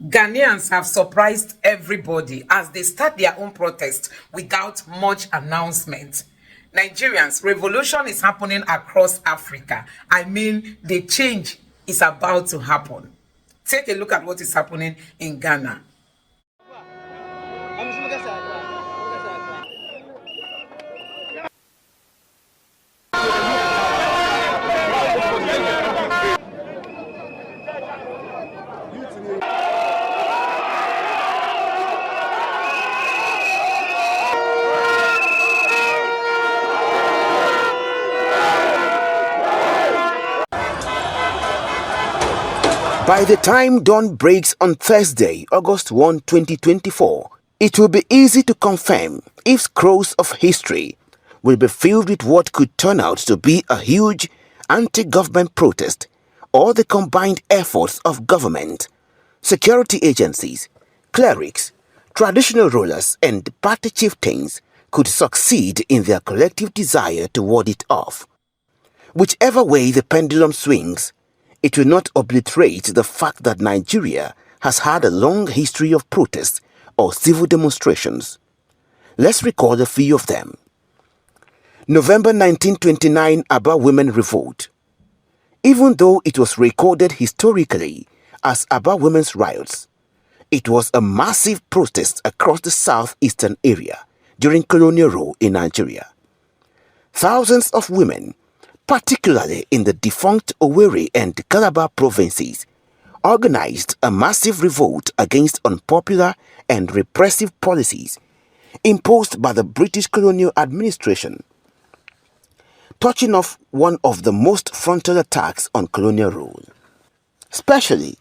Ghanaians have surprised everybody as they start their own protest without much announcement. Nigerians, revolution is happening across Africa. I mean, the change is about to happen. Take a look at what is happening in Ghana. By the time dawn breaks on Thursday, August 1, 2024, it will be easy to confirm if scrolls of history will be filled with what could turn out to be a huge anti-government protest or the combined efforts of government, security agencies, clerics, traditional rulers and party chieftains could succeed in their collective desire to ward it off. Whichever way the pendulum swings, it will not obliterate the fact that Nigeria has had a long history of protests or civil demonstrations. Let's recall a few of them. November 1929 Aba Women Revolt. Even though it was recorded historically as Aba Women's Riots, it was a massive protest across the southeastern area during colonial rule in Nigeria. Thousands of women, particularly in the defunct Owerri and Calabar provinces, organized a massive revolt against unpopular and repressive policies imposed by the British colonial administration, touching off one of the most frontal attacks on colonial rule. Especially,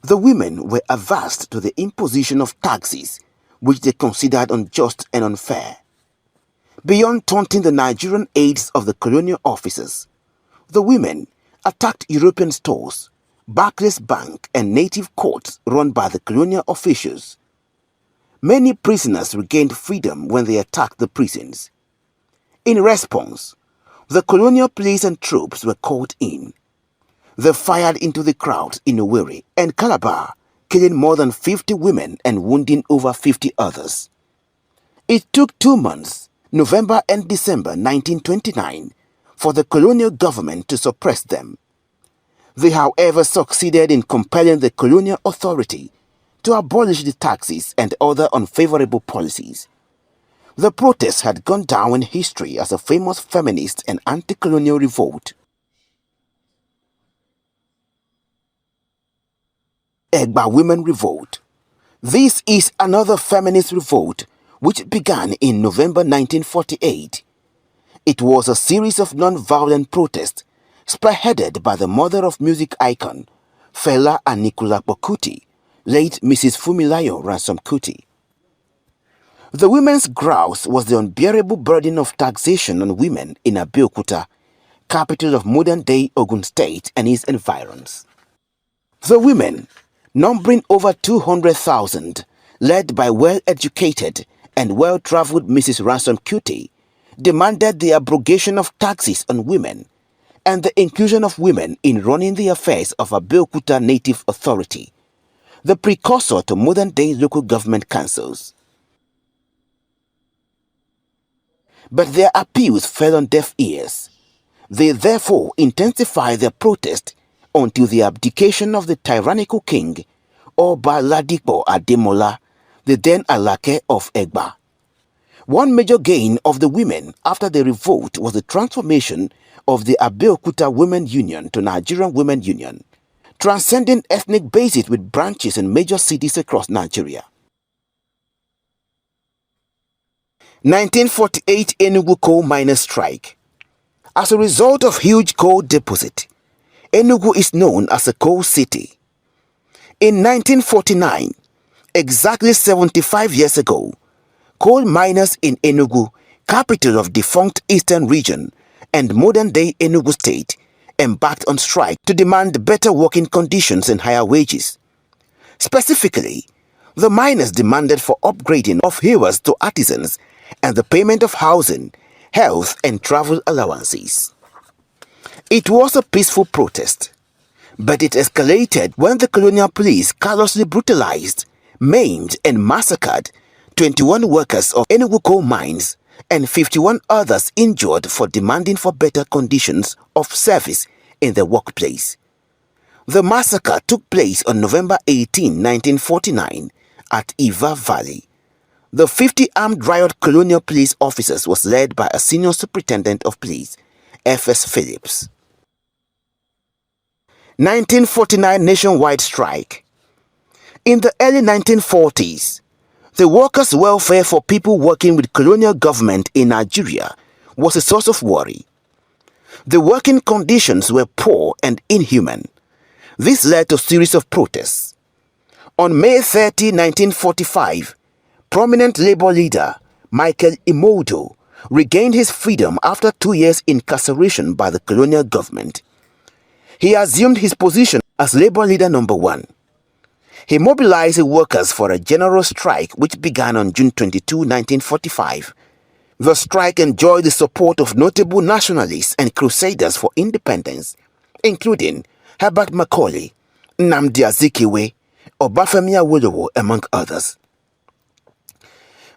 the women were averse to the imposition of taxes which they considered unjust and unfair. Beyond taunting the Nigerian aides of the colonial officers, the women attacked European stores, Barclays Bank and native courts run by the colonial officials. Many prisoners regained freedom when they attacked the prisons. In response, the colonial police and troops were called in. They fired into the crowds in Owerri and Calabar, killing more than 50 women and wounding over 50 others. It took 2 months, November and December 1929, for the colonial government to suppress them. They, however, succeeded in compelling the colonial authority to abolish the taxes and other unfavorable policies. The protest had gone down in history as a famous feminist and anti-colonial revolt. Egba Women Revolt. This is another feminist revolt which began in November 1948. It was a series of non-violent protests spearheaded by the mother of music icon Fela Anikulapo Kuti, late Mrs. Fumilayo Ransom Kuti. The women's grouse was the unbearable burden of taxation on women in Abeokuta, capital of modern-day Ogun State and its environs. The women, numbering over 200,000, led by well-educated and well-traveled Mrs. Ransom Kuti, demanded the abrogation of taxes on women and the inclusion of women in running the affairs of Abeokuta Native Authority, the precursor to modern-day local government councils. But their appeals fell on deaf ears. They therefore intensified their protest until the abdication of the tyrannical king, Oba Ladipo Ademola, the then Alake of Egba. One major gain of the women after the revolt was the transformation of the Abeokuta Women Union to Nigerian Women Union, transcending ethnic bases with branches in major cities across Nigeria. 1948 Enugu coal miners strike. As a result of huge coal deposit, Enugu is known as a coal city. In 1949, exactly 75 years ago, coal miners in Enugu, capital of defunct Eastern Region and modern-day Enugu State, embarked on strike to demand better working conditions and higher wages. Specifically, the miners demanded for upgrading of hewers to artisans and the payment of housing, health and travel allowances. It was a peaceful protest, But it escalated when the colonial police callously brutalized, maimed and massacred 21 workers of Enugu coal mines and 51 others injured for demanding for better conditions of service in the workplace. The massacre took place on November 18, 1949 at Iva Valley. The 50 armed riot colonial police officers was led by a senior superintendent of police, F.S. Phillips. 1949 nationwide strike. In the early 1940s, the workers' welfare for people working with colonial government in Nigeria was a source of worry. The working conditions were poor and inhuman. This led to a series of protests. On May 30, 1945, prominent labor leader Michael Imodo regained his freedom after 2 years incarceration by the colonial government. He assumed his position as labor leader number 1. He mobilized the workers for a general strike which began on June 22, 1945. The strike enjoyed the support of notable nationalists and crusaders for independence, including Herbert Macaulay, Nnamdi Azikiwe, Obafemi Awolowo, among others.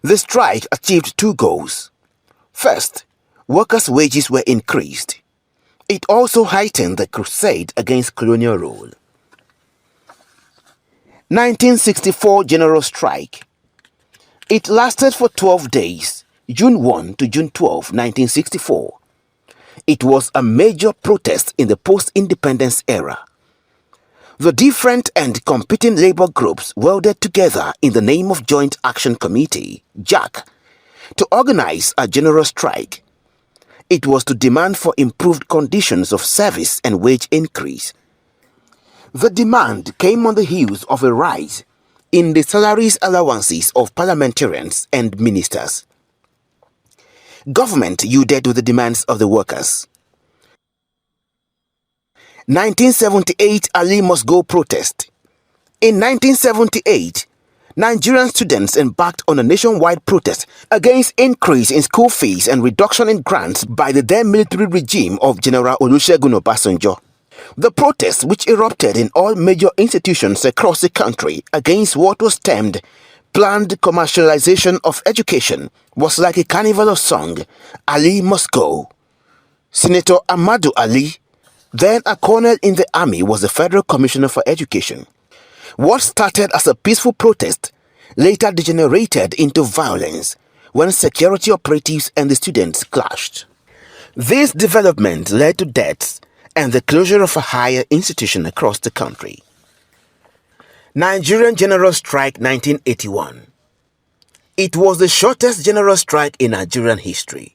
The strike achieved 2 goals. First, workers' wages were increased. It also heightened the crusade against colonial rule. 1964 General Strike. It lasted for 12 days, June 1 to June 12, 1964. It was a major protest in the post-independence era. The different and competing labor groups welded together in the name of Joint Action Committee, JAC, to organize a general strike. It was to demand for improved conditions of service and wage increase. The demand came on the heels of a rise in the salaries allowances of parliamentarians and ministers. Government yielded to the demands of the workers. 1978 Ali Must Go protest. In 1978, Nigerian students embarked on a nationwide protest against increase in school fees and reduction in grants by the then military regime of General Olusegun Obasanjo. The protest, which erupted in all major institutions across the country against what was termed planned commercialization of education, was like a carnival of song. Ali must go. Senator Ahmadu Ali, then a colonel in the army, was the Federal Commissioner for Education. What started as a peaceful protest later degenerated into violence when security operatives and the students clashed. This development led to deaths and the closure of a higher institution across the country. Nigerian General Strike 1981. It was the shortest general strike in Nigerian history.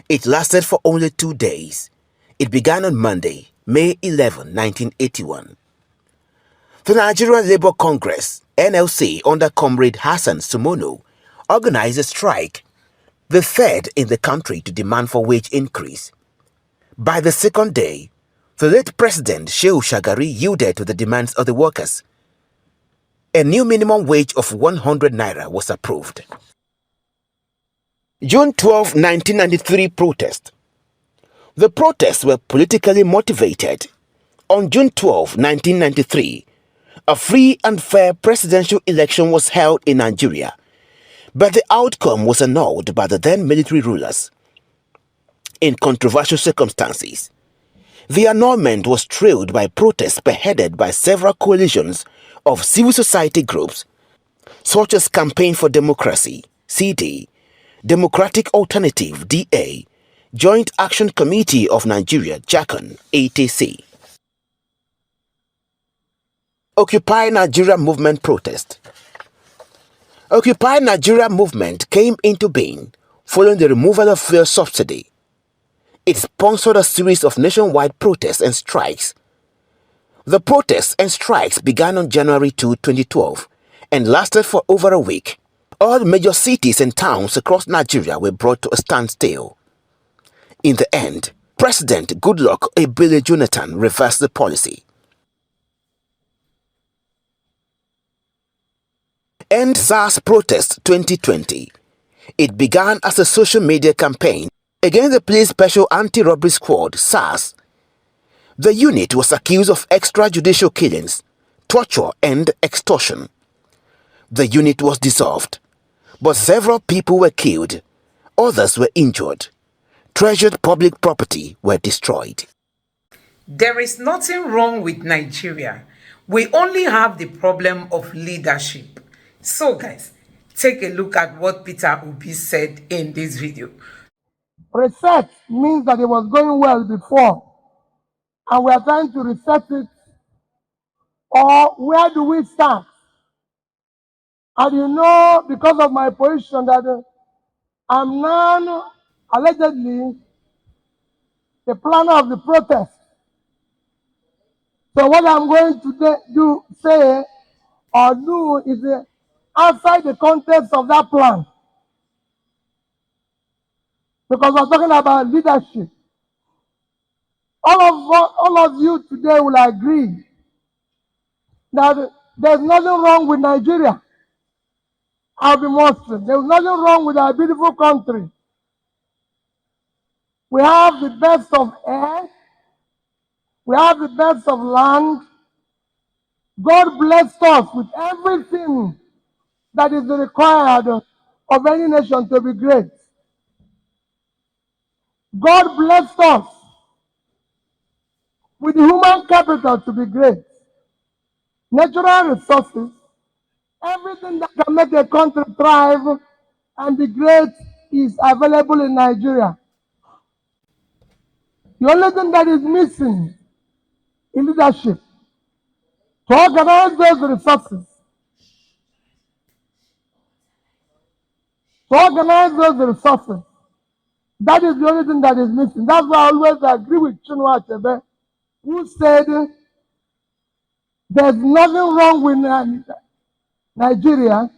It lasted for only 2 days. It began on Monday, May 11, 1981. The Nigerian Labour Congress, NLC, under Comrade Hassan Sumono, organized a strike, the third in the country to demand for wage increase. By the second day, the late President Shehu Shagari yielded to the demands of the workers. A new minimum wage of 100 naira was approved. June 12, 1993 protest. The protests were politically motivated. On June 12, 1993, a free and fair presidential election was held in Nigeria, but the outcome was annulled by the then military rulers. In controversial circumstances, the annulment was trailed by protests spearheaded by several coalitions of civil society groups, such as Campaign for Democracy, CD, Democratic Alternative, DA, Joint Action Committee of Nigeria, JACON, etc. Occupy Nigeria Movement protest. Occupy Nigeria movement came into being following the removal of fuel subsidy. It sponsored a series of nationwide protests and strikes. The protests and strikes began on January 2, 2012 and lasted for over a week. All major cities and towns across Nigeria were brought to a standstill. In the end, President Goodluck Ebele Jonathan reversed the policy. End SARS Protest 2020. It began as a social media campaign against the police special anti-robbery squad, SARS. The unit was accused of extrajudicial killings, torture, and extortion. The unit was dissolved, but several people were killed, others were injured. Treasured public property were destroyed. There is nothing wrong with Nigeria. We only have the problem of leadership. So guys, take a look at what Peter Obi said in this video. Reset means that it was going well before, and we are trying to reset it. Or where do we start? And you know, because of my position, that I'm now allegedly the planner of the protest. So what I'm going to say or do is outside the context of that plan. Because we're talking about leadership. All of you today will agree that there's nothing wrong with Nigeria. I'll be more strict. There's nothing wrong with our beautiful country. We have the best of air. We have the best of land. God blessed us with everything that is required of any nation to be great. God blessed us with human capital to be great. Natural resources, everything that can make a country thrive and be great is available in Nigeria. The only thing that is missing is leadership to organize those resources, That is the only thing that is missing. That's why I always agree with Chinua Achebe, who said there's nothing wrong with Nigeria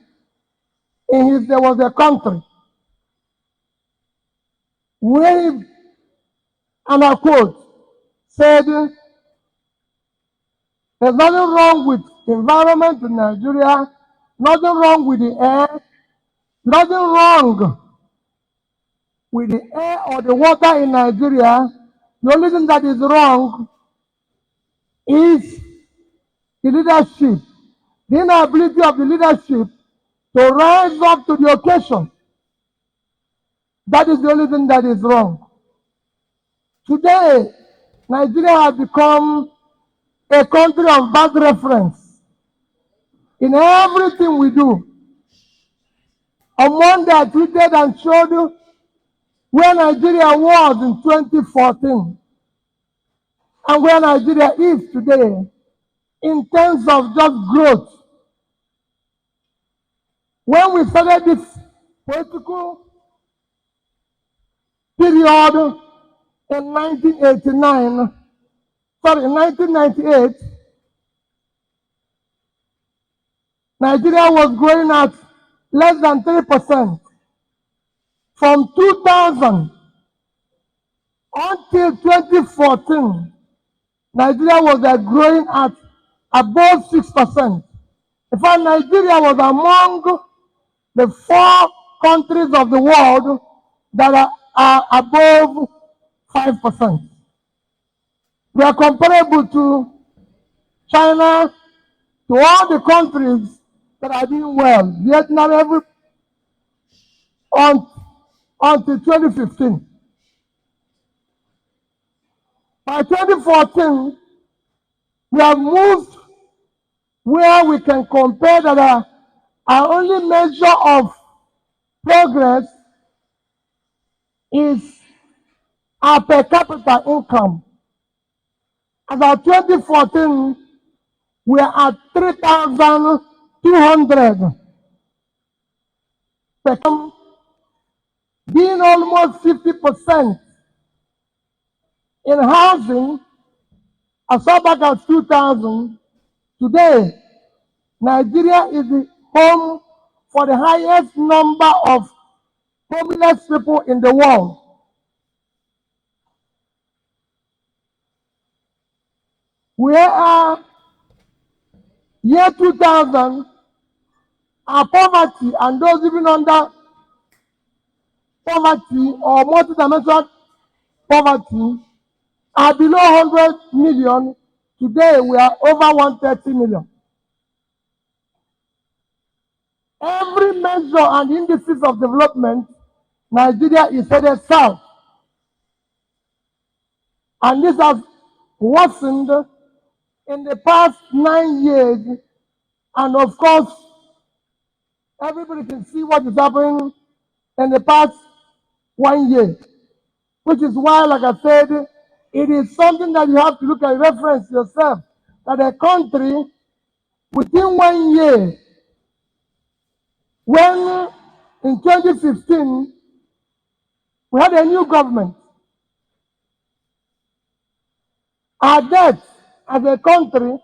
if there was a country where, and I quote, said there's nothing wrong with environment in Nigeria, nothing wrong with the air, nothing wrong with the air or the water in Nigeria. The only thing that is wrong is the leadership, the inability of the leadership to rise up to the occasion. That is the only thing that is wrong. Today, Nigeria has become a country of bad reference in everything we do. On Monday, I tweeted and showed you where Nigeria was in 2014 and where Nigeria is today in terms of just growth. When we started this political period in 1998, Nigeria was growing at less than 3%. From 2000 until 2014, Nigeria was growing at above 6%. In fact, Nigeria was among the 4 countries of the world that are above 5%. We are comparable to China, to all the countries that are doing well. Vietnam, until 2015. By 2014, we have moved where we can compare that our only measure of progress is our per capita income. As of 2014, we are at 3,200 per capita, being almost 50% in housing. As far back as 2000, today, Nigeria is the home for the highest number of homeless people in the world. We are, year 2000, our poverty and those living under poverty or multidimensional poverty are below 100 million. Today, we are over 130 million. Every measure and indices of development, Nigeria is headed south. And this has worsened in the past 9 years. And of course, everybody can see what is happening in the past 1 year. Which is why, like I said, it is something that you have to look at, reference yourself, that a country within 1 year, when in 2015, we had a new government, our debt as a country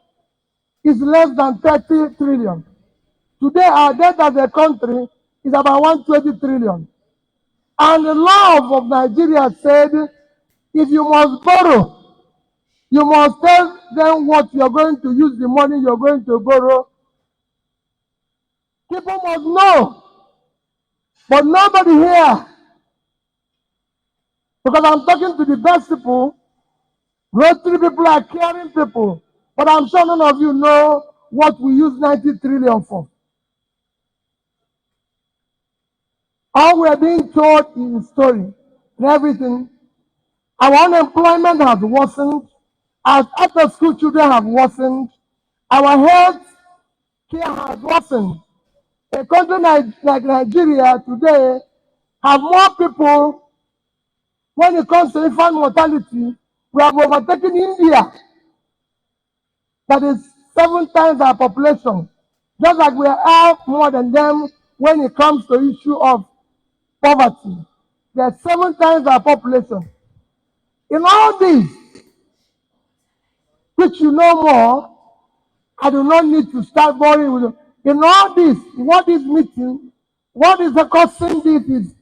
is less than 30 trillion. Today, our debt as a country is about 120 trillion. And the law of Nigeria said, if you must borrow, you must tell them what you're going to use the money you're going to borrow. People must know. But nobody here, because I'm talking to the best people, Rotary people are caring people. But I'm sure none of you know what we use 90 trillion for. All we are being told is story and everything. Our unemployment has worsened. Our after-school children have worsened. Our health care has worsened. A country like Nigeria today have more people when it comes to infant mortality. We have overtaken India, that is 7 times our population. Just like we are more than them when it comes to the issue of poverty. They are 7 times our population. In all this, which you know more, I do not need to start boring with you. In all this, what is meeting, what is the causing this is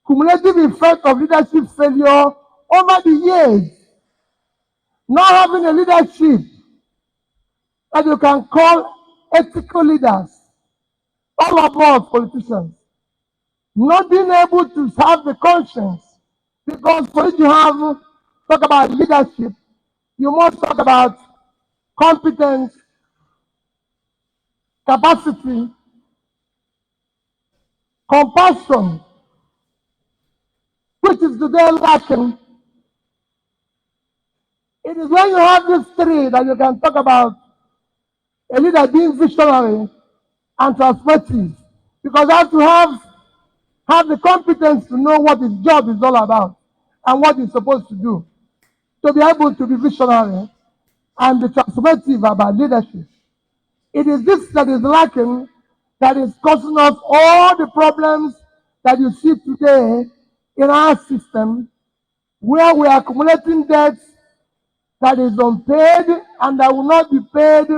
cumulative effect of leadership failure over the years. Not having a leadership that you can call ethical leaders, all of us politicians, not being able to have the conscience, because for you to talk about leadership, you must talk about competence, capacity, compassion, which is today lacking. It is when you have these three that you can talk about a leader being visionary and transformative, because you have to have the competence to know what his job is all about and what he's supposed to do, to be able to be visionary and be transformative about leadership. It is this that is lacking, that is causing us all the problems that you see today in our system, where we are accumulating debts that is unpaid and that will not be paid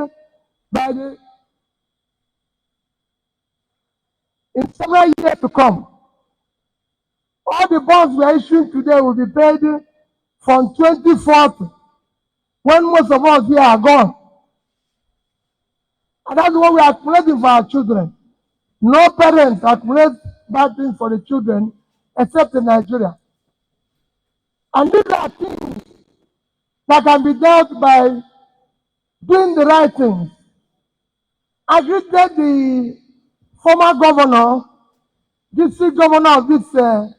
by in several years to come. All the bonds we are issuing today will be paid from 2040, when most of us here are gone. And that's what we are accumulating for our children. No parents accumulate bad things for the children except in Nigeria. And these are things that can be dealt by doing the right things. I greeted the former governor, district governor of this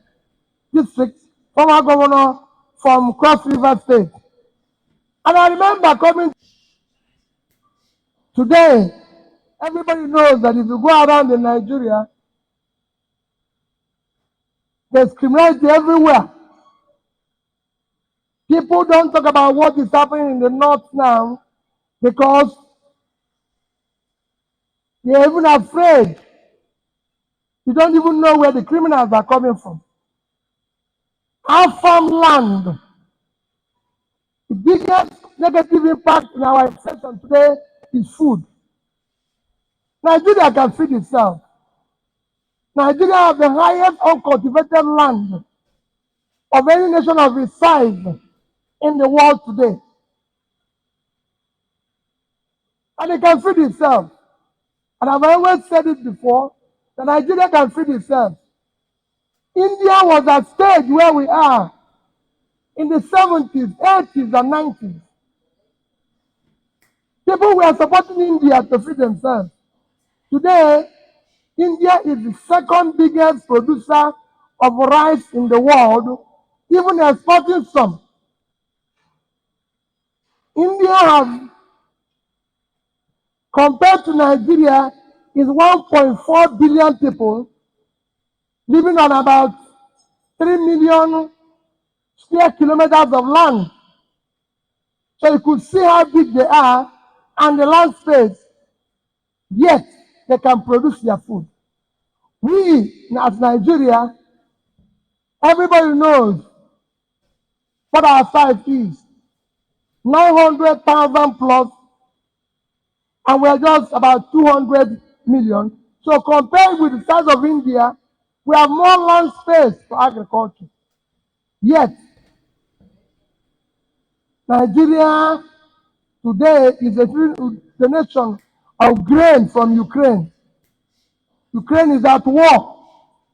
district, former governor from Cross River State. And I remember coming today, everybody knows that if you go around in Nigeria, there's criminality everywhere. People don't talk about what is happening in the north now because they're even afraid. You don't even know where the criminals are coming from. Our farmland, the biggest negative impact in our exception today is food. Nigeria can feed itself. Nigeria has the highest uncultivated land of any nation of its size in the world today. And it can feed itself. And I've always said it before, that Nigeria can feed itself. India was at stage where we are. in the 70s, 80s, and 90s. People were supporting India to feed themselves. Today, India is the second biggest producer of rice in the world, even exporting some. India has, compared to Nigeria, is 1.4 billion people living on about 3 million square kilometers of land. So you could see how big they are and the land space, yet they can produce their food. We, as Nigeria, everybody knows what our size is. 900,000 plus, and we're just about 200 million. So compared with the size of India, we have more land space for agriculture. Yet, Nigeria today is the nation of grain from Ukraine. Ukraine is at war,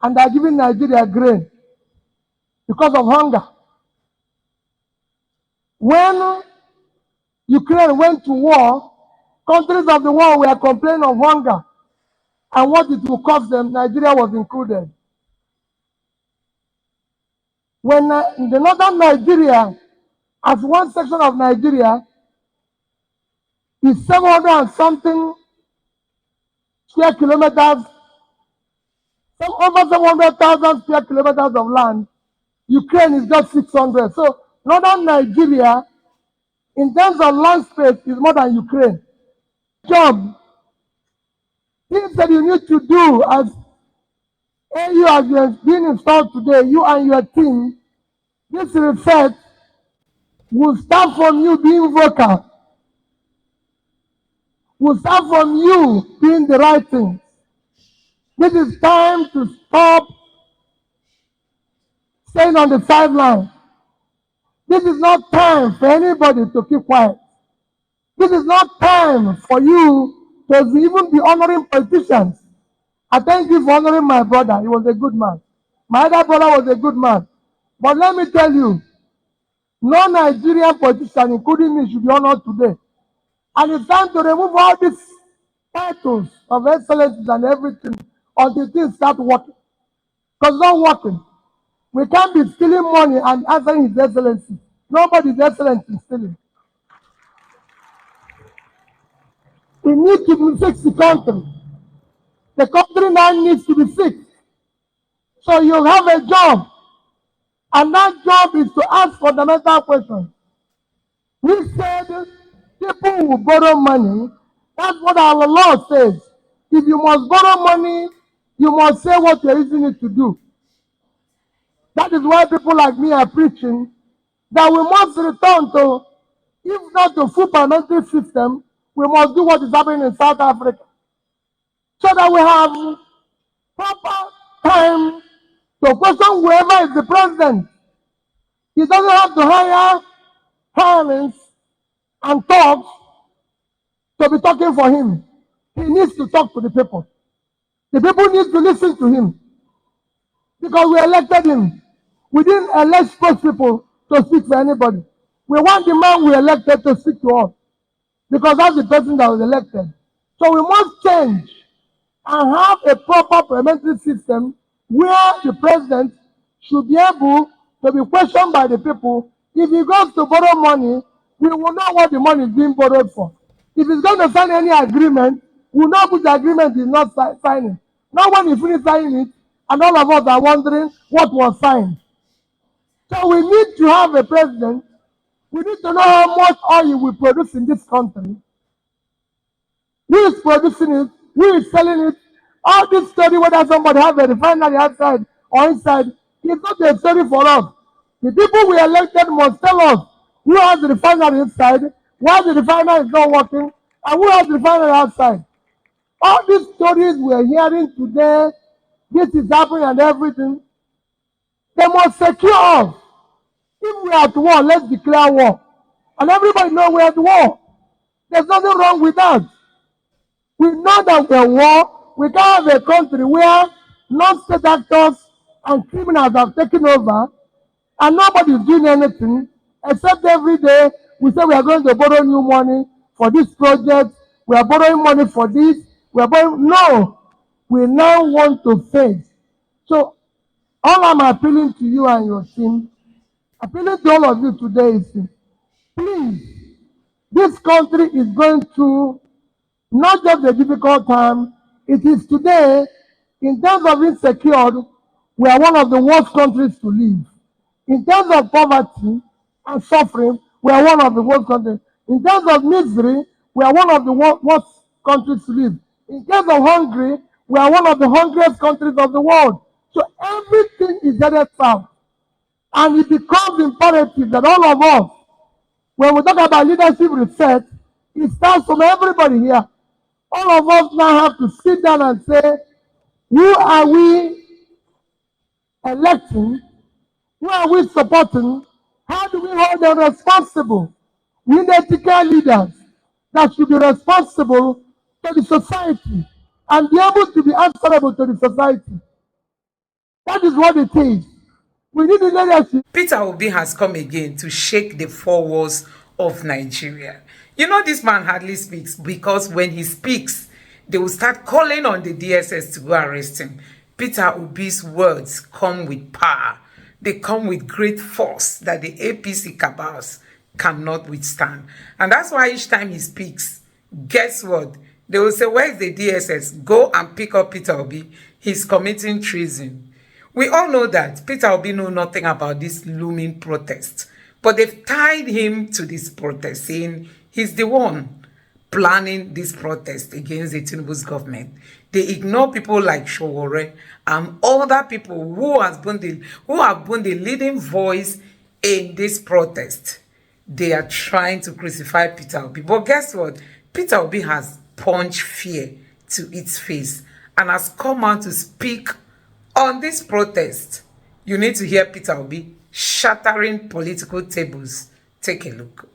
and they're giving Nigeria grain because of hunger. When Ukraine went to war, countries of the world were complaining of hunger and what it will cost them. Nigeria was included. When the northern Nigeria, as one section of Nigeria, is 700 and something square kilometers, over 700,000 square kilometers of land. Ukraine is just 600. So northern Nigeria, in terms of land space, is more than Ukraine. Job, things that you need to do as AU has been installed today, you and your team, this research will start from you being vocal, will start from you doing the right thing. This is time to stop staying on the sideline. This is not time for anybody to keep quiet. This is not time for you to even be honoring politicians. I thank you for honoring my brother. He was a good man. My other brother was a good man. But let me tell you, no Nigerian politician, including me, should be honored today. And it's time to remove all these titles of excellencies and everything until things start working. Because it's not working. We can't be stealing money and answering His Excellency. Nobody's excellent in stealing. We need to fix the country. The country now needs to be fixed. So you have a job, and that job is to ask fundamental questions. We said people will borrow money. That's what our law says. If you must borrow money, you must say what you're using it to do. That is why people like me are preaching that we must return to, if not to full parliamentary system, we must do what is happening in South Africa. So that we have proper time to question whoever is the president. He doesn't have to hire parents and talks to be talking for him. He needs to talk to the people. The people need to listen to him. Because we elected him. We didn't elect those people to speak for anybody. We want the man we elected to speak to us. Because that's the person that was elected. So we must change and have a proper parliamentary system where the president should be able to be questioned by the people. If he goes to borrow money, we will know what the money is being borrowed for. If he's going to sign any agreement, we will know which agreement he's not signing. Not when he finishes signing it, and all of us are wondering what was signed. So we need to have a president. We need to know how much oil we produce in this country. Who is producing it? Who is selling it? All this story, whether somebody has a refinery outside or inside, is not a story for us. The people we elected must tell us who has the refinery inside, why the refinery is not working, and who has the refinery outside. All these stories we are hearing today, this is happening and everything, they must secure us. If we are at war, let's declare war. And everybody knows we are at war. There's nothing wrong with that. We know that we're at war. We can't have a country where non-state actors and criminals have taken over. and nobody is doing anything except every day we say we are going to borrow new money for this project, we are borrowing money for this, we are borrowing. No, we now want to face. So all I'm appealing to you and your team, appealing to all of you today is, please, this country is going through not just a difficult time, it is today, in terms of insecurity, we are one of the worst countries to live. In terms of poverty and suffering, we are one of the worst countries. In terms of misery, we are one of the worst countries to live. In terms of hungry, we are one of the hungriest countries of the world. So everything is headed south. And it becomes imperative that all of us, when we talk about leadership reset, it starts from everybody here. All of us now have to sit down and say, who are we electing? Who are we supporting? How do we hold them responsible? We need ethical leaders that should be responsible to the society and be able to be answerable to the society. That is what it is. We need the leadership. Peter Obi has come again to shake the four walls of Nigeria. You know, this man hardly speaks, because when he speaks, they will start calling on the DSS to go arrest him. Peter Obi's words come with power. They come with great force that the APC cabals cannot withstand. And that's why each time he speaks, guess what? They will say, where's the DSS? Go and pick up Peter Obi. He's committing treason. We all know that Peter Obi knows nothing about this looming protest. But they've tied him to this protest, saying he's the one planning this protest against the Tinubu's government. They ignore people like Showore and other people who have been the leading voice in this protest. They are trying to crucify Peter Obi. But guess what? Peter Obi has punched fear to its face and has come out to speak on this protest. You need to hear Peter Obi shattering political tables. Take a look.